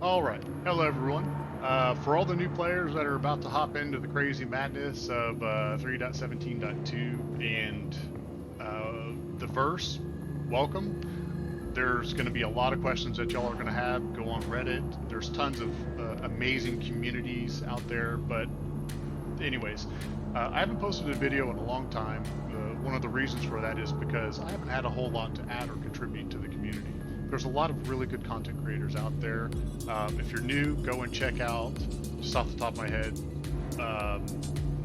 Alright, hello everyone. For all the new players that are about to hop into the crazy madness of 3.17.2 and the verse, welcome. There's going to be a lot of questions that y'all are going to have. Go on Reddit. There's tons of amazing communities out there, but anyways, I haven't posted a video in a long time. One of the reasons for that is because I haven't had a whole lot to add or contribute to the community. There's a lot of really good content creators out there. If you're new, go and check out, just off the top of my head,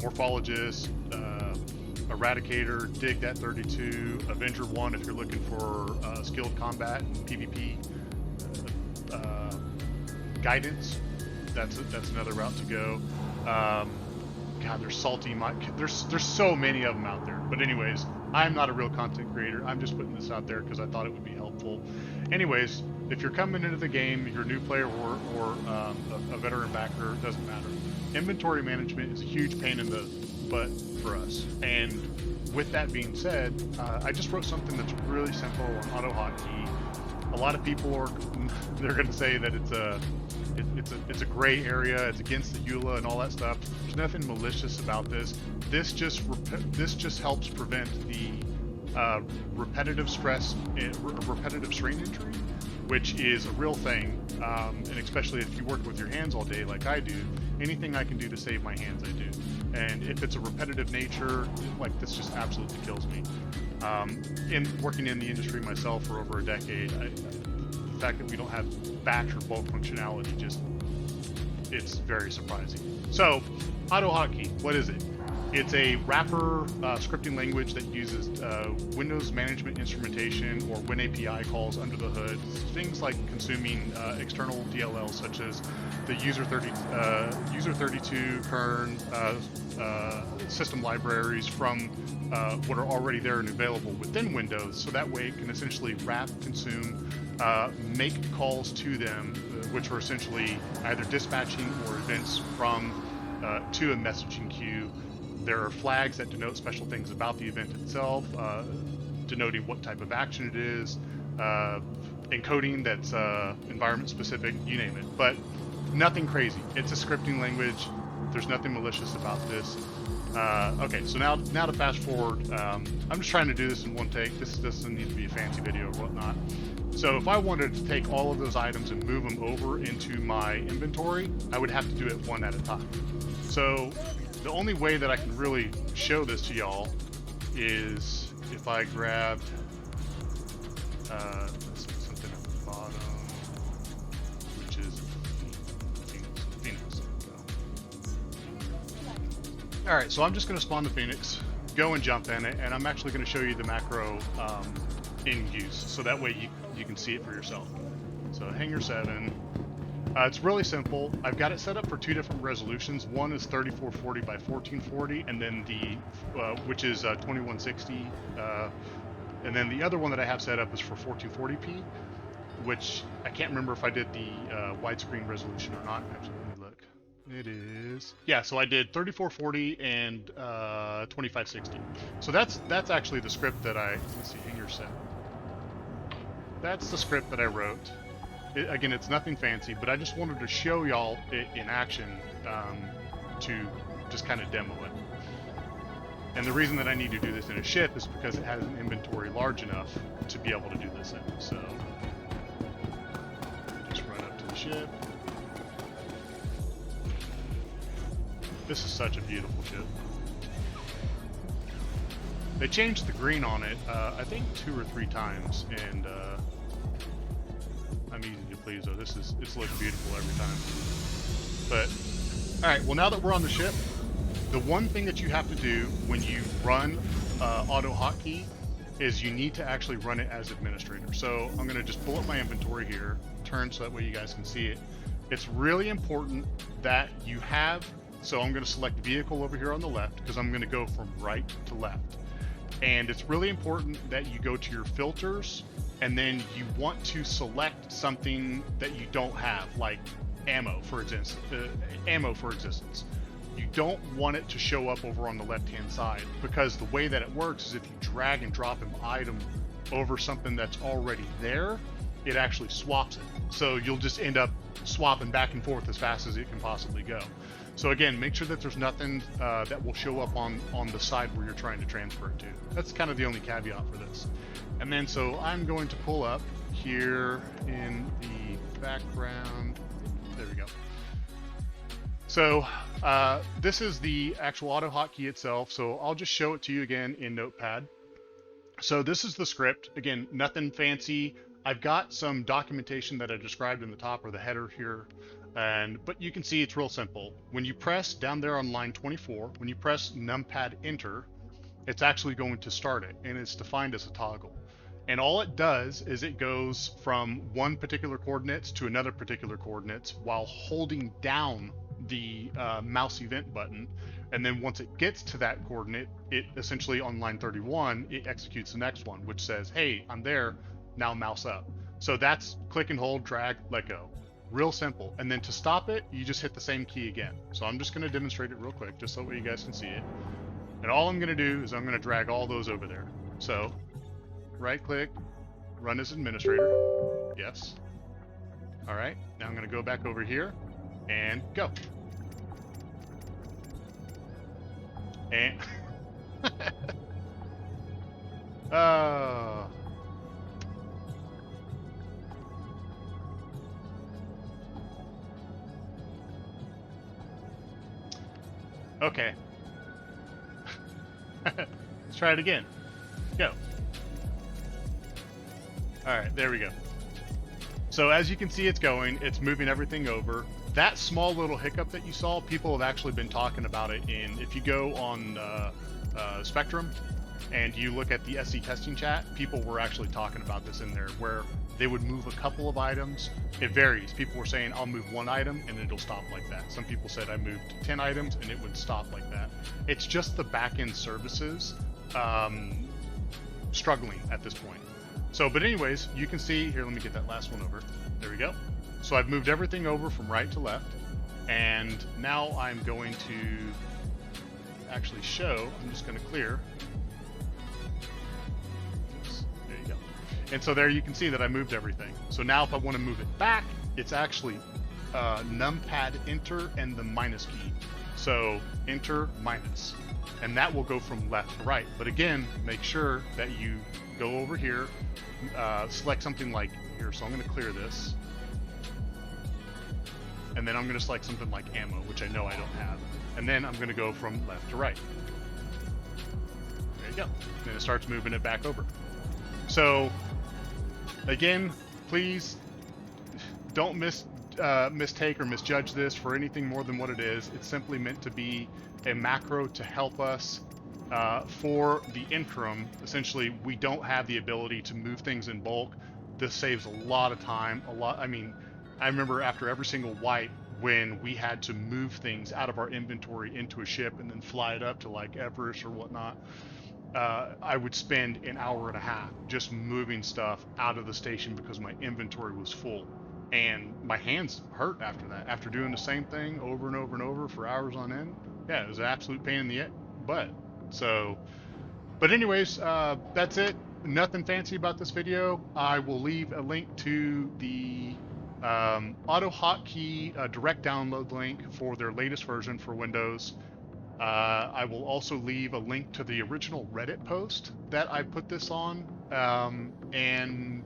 Morphologist, Eradicator, Dig That 32, Avenger 1 if you're looking for skilled combat and PvP, Guidance, that's another route to go. God, there's Salty Mike. There's so many of them out there. But anyways, I'm not a real content creator. I'm just putting this out there because I thought it would be helpful. Anyways, if you're coming into the game, you're a new player or a veteran backer, it doesn't matter. Inventory management is a huge pain in the butt for us. And with that being said, I just wrote something that's really simple on AutoHotkey. A lot of people they're going to say that it's a gray area, it's against the EULA and all that stuff. There's nothing malicious about this. This just helps prevent the repetitive stress, repetitive strain injury, which is a real thing. And especially if you work with your hands all day like I do, anything I can do to save my hands, I do. And if it's a repetitive nature, like this just absolutely kills me. In working in the industry myself for over a decade, the fact that we don't have batch or bulk functionality it's very surprising. So, AutoHotkey, what is it? It's a wrapper scripting language that uses Windows management instrumentation or WinAPI calls under the hood. Things like consuming external DLLs such as the user32 kern system libraries from what are already there and available within Windows. So that way it can essentially wrap, consume, make calls to them, which are essentially either dispatching or events from to a messaging queue. There are flags that denote special things about the event itself, denoting what type of action it is, encoding that's environment specific, you name it. But nothing crazy. It's a scripting language. There's nothing malicious about this. Okay, so now to fast forward, I'm just trying to do this in one take. This doesn't need to be a fancy video or whatnot. So if I wanted to take all of those items and move them over into my inventory, I would have to do it one at a time. So the only way that I can really show this to y'all is if I grabbed something at the bottom, which is Phoenix. All right, so I'm just going to spawn the Phoenix, go and jump in it, and I'm actually going to show you the macro in use, so that way you can see it for yourself. So Hangar 7. It's really simple. I've got it set up for two different resolutions. One is 3440 by 1440, and then which is 2160, and then the other one that I have set up is for 1440p, which I can't remember if I did the widescreen resolution or not. Actually, let me look. It is, yeah. So I did 3440 and 2560. So that's actually the script that let's see, Hangar 7. That's the script that I wrote. Again, it's nothing fancy, but I just wanted to show y'all it in action to just kind of demo it. And the reason that I need to do this in a ship is because it has an inventory large enough to be able to do this in. So just run up to the ship. This is such a beautiful ship. They changed the green on it, I think 2 or 3 times, and I'm easy to please though. It's looked beautiful every time. But all right, well now that we're on the ship, the one thing that you have to do when you run AutoHotkey is you need to actually run it as administrator. So I'm going to just pull up my inventory here, turn so that way you guys can see it. It's really important that you have. So I'm going to select vehicle over here on the left because I'm going to go from right to left. And it's really important that you go to your filters and then you want to select something that you don't have, like ammo, for existence. You don't want it to show up over on the left-hand side, because the way that it works is if you drag and drop an item over something that's already there, it actually swaps it. So you'll just end up swapping back and forth as fast as it can possibly go. So again, make sure that there's nothing that will show up on the side where you're trying to transfer it to. That's kind of the only caveat for this. And then so I'm going to pull up here in the background. There we go. So this is the actual AutoHotkey itself. So I'll just show it to you again in Notepad. So this is the script. Again, nothing fancy. I've got some documentation that I described in the top or the header here. But you can see it's real simple. When you press down there on line 24, when you press numpad enter, it's actually going to start it, and it's defined as a toggle. And all it does is it goes from one particular coordinates to another particular coordinates while holding down the mouse event button. And then once it gets to that coordinate, it essentially on line 31, it executes the next one, which says, hey, I'm there, now mouse up. So that's click and hold, drag, let go. Real simple. And then to stop it, you just hit the same key again. So I'm just going to demonstrate it real quick, just so you guys can see it. And all I'm going to do is I'm going to drag all those over there. So right click, run as administrator. Yes. All right. Now I'm going to go back over here and go. And okay. Let's try it again. Go. All right, there we go. So as you can see, it's going, it's moving everything over. That small little hiccup that you saw, people have actually been talking about it in, if you go on Spectrum and you look at the SE testing chat, people were actually talking about this in there where they would move a couple of items. It varies. People were saying, I'll move one item and it'll stop like that. Some people said I moved 10 items and it would stop like that. It's just the back-end services struggling at this point. So, but anyways, you can see, here, let me get that last one over. There we go. So I've moved everything over from right to left. And now I'm going to actually show, I'm just going to clear. There you go. And so there you can see that I moved everything. So now if I want to move it back, it's actually numpad enter and the minus key. So enter minus. And that will go from left to right. But again, make sure that you go over here, select something like here. So I'm going to clear this. And then I'm going to select something like ammo, which I know I don't have. And then I'm going to go from left to right. There you go. Then it starts moving it back over. So again, please don't mistake or misjudge this for anything more than what it is. It's simply meant to be a macro to help us for the interim. Essentially, we don't have the ability to move things in bulk. This saves a lot of time. I remember after every single wipe when we had to move things out of our inventory into a ship and then fly it up to like Everest or whatnot, I would spend an hour and a half just moving stuff out of the station because my inventory was full. And my hands hurt after that. After doing the same thing over and over and over for hours on end, yeah, it was an absolute pain in the butt. So, but anyways, that's it. Nothing fancy about this video. I will leave a link to the AutoHotkey direct download link for their latest version for Windows. I will also leave a link to the original Reddit post that I put this on. And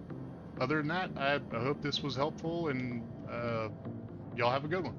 other than that, I hope this was helpful, and y'all have a good one.